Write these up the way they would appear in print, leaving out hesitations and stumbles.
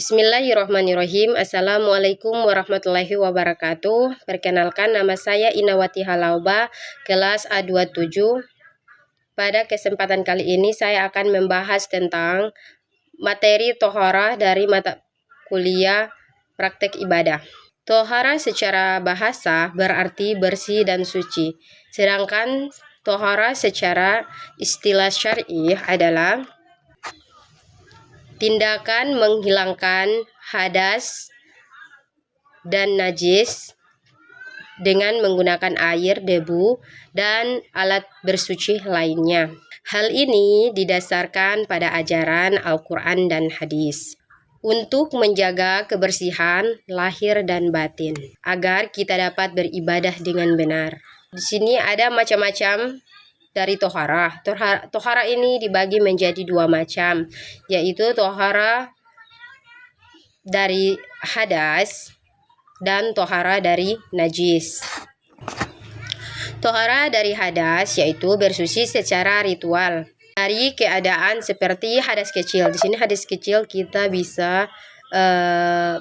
Bismillahirrahmanirrahim. Assalamualaikum warahmatullahi wabarakatuh. Perkenalkan, nama saya Inawati Halauba, kelas A27. Pada kesempatan kali ini saya akan membahas tentang materi tohara dari mata kuliah praktek ibadah. Tohara secara bahasa berarti bersih dan suci. Sedangkan tohara secara istilah syar'i adalah tindakan menghilangkan hadas dan najis dengan menggunakan air, debu, dan alat bersuci lainnya. Hal ini didasarkan pada ajaran Al-Quran dan hadis untuk menjaga kebersihan lahir dan batin agar kita dapat beribadah dengan benar. Di sini ada macam-macam dari tohara. Tohara ini dibagi menjadi dua macam, yaitu tohara dari hadas dan tohara dari najis. Tohara dari hadas yaitu bersuci secara ritual dari keadaan seperti hadas kecil. Di sini hadas kecil kita bisa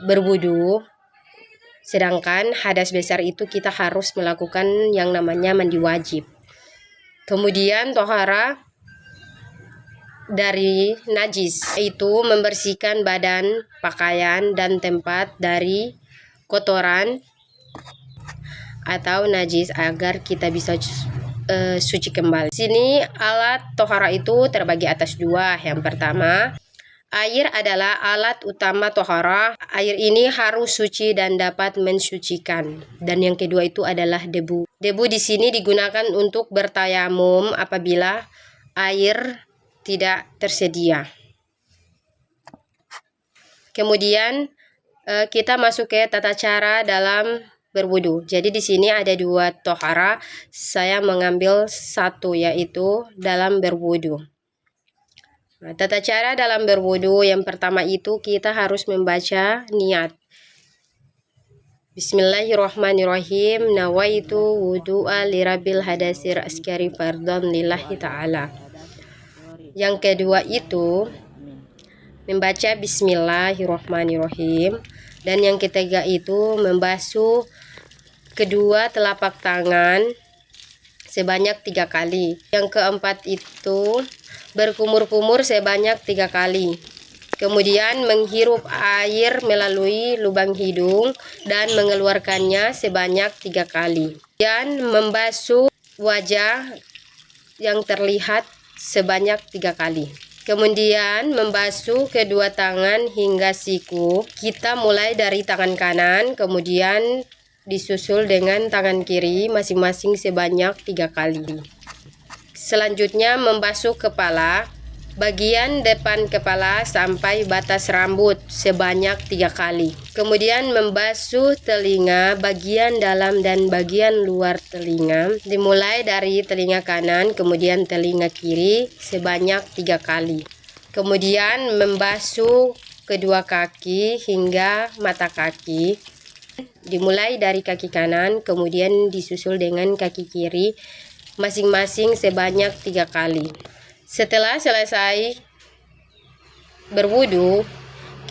berwudu, sedangkan hadas besar itu kita harus melakukan yang namanya mandi wajib. Kemudian tohara dari najis itu membersihkan badan, pakaian, dan tempat dari kotoran atau najis agar kita bisa suci kembali. Di sini alat tohara itu terbagi atas dua. Yang pertama, air adalah alat utama tohara. Air ini harus suci dan dapat mensucikan. Dan yang kedua itu adalah debu. Debu di sini digunakan untuk bertayamum apabila air tidak tersedia. Kemudian kita masuk ke tata cara dalam berwudu. Jadi di sini ada dua tohara. Saya mengambil satu, yaitu dalam berwudu. Nah, tata cara dalam berwudu yang pertama itu kita harus membaca niat. Bismillahirrahmanirrahim. Nawaitu wudu'a lirabil hadasir askari fardhan lillahi ta'ala. Yang kedua itu membaca Bismillahirrahmanirrahim. Dan yang ketiga itu membasuh kedua telapak tangan sebanyak 3 kali. Yang keempat itu berkumur-kumur sebanyak 3 kali. Kemudian menghirup air melalui lubang hidung dan mengeluarkannya sebanyak 3 kali. Dan membasuh wajah yang terlihat sebanyak 3 kali. Kemudian membasuh kedua tangan hingga siku. Kita mulai dari tangan kanan, kemudian disusul dengan tangan kiri masing-masing sebanyak 3 kali. Selanjutnya membasuh kepala, bagian depan kepala sampai batas rambut sebanyak 3 kali. Kemudian membasuh telinga, bagian dalam dan bagian luar telinga, dimulai dari telinga kanan kemudian telinga kiri sebanyak 3 kali. Kemudian membasuh kedua kaki hingga mata kaki, dimulai dari kaki kanan kemudian disusul dengan kaki kiri masing-masing sebanyak 3 kali. Setelah selesai berwudu,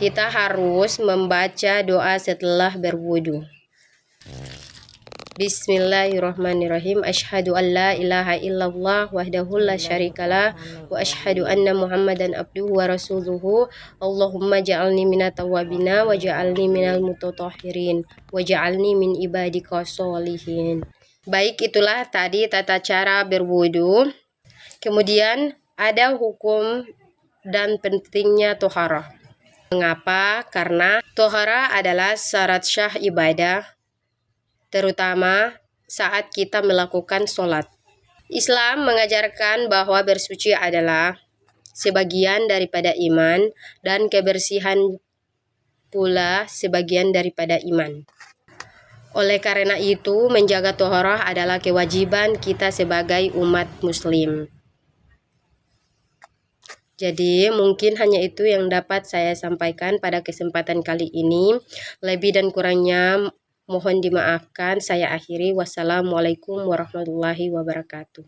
kita harus membaca doa setelah berwudu. Bismillahirrahmanirrahim. Asyhadu an la ilaha illallah wahdahu la syarikalah wa asyhadu anna Muhammadan abduhu wa rasuluhu. Allahumma ja'alni minat tawwabina wa ja'alni minal mutatahhirin wa ja'alni min ibadika sholihin. Baik, itulah tadi tata cara berwudu. Kemudian ada hukum dan pentingnya tohara. Mengapa? Karena tohara adalah syarat syah ibadah, terutama saat kita melakukan sholat. Islam mengajarkan bahwa bersuci adalah sebagian daripada iman dan kebersihan pula sebagian daripada iman. Oleh karena itu, menjaga tohara adalah kewajiban kita sebagai umat muslim. Jadi mungkin hanya itu yang dapat saya sampaikan pada kesempatan kali ini. Lebih dan kurangnya mohon dimaafkan. Saya akhiri. Wassalamualaikum warahmatullahi wabarakatuh.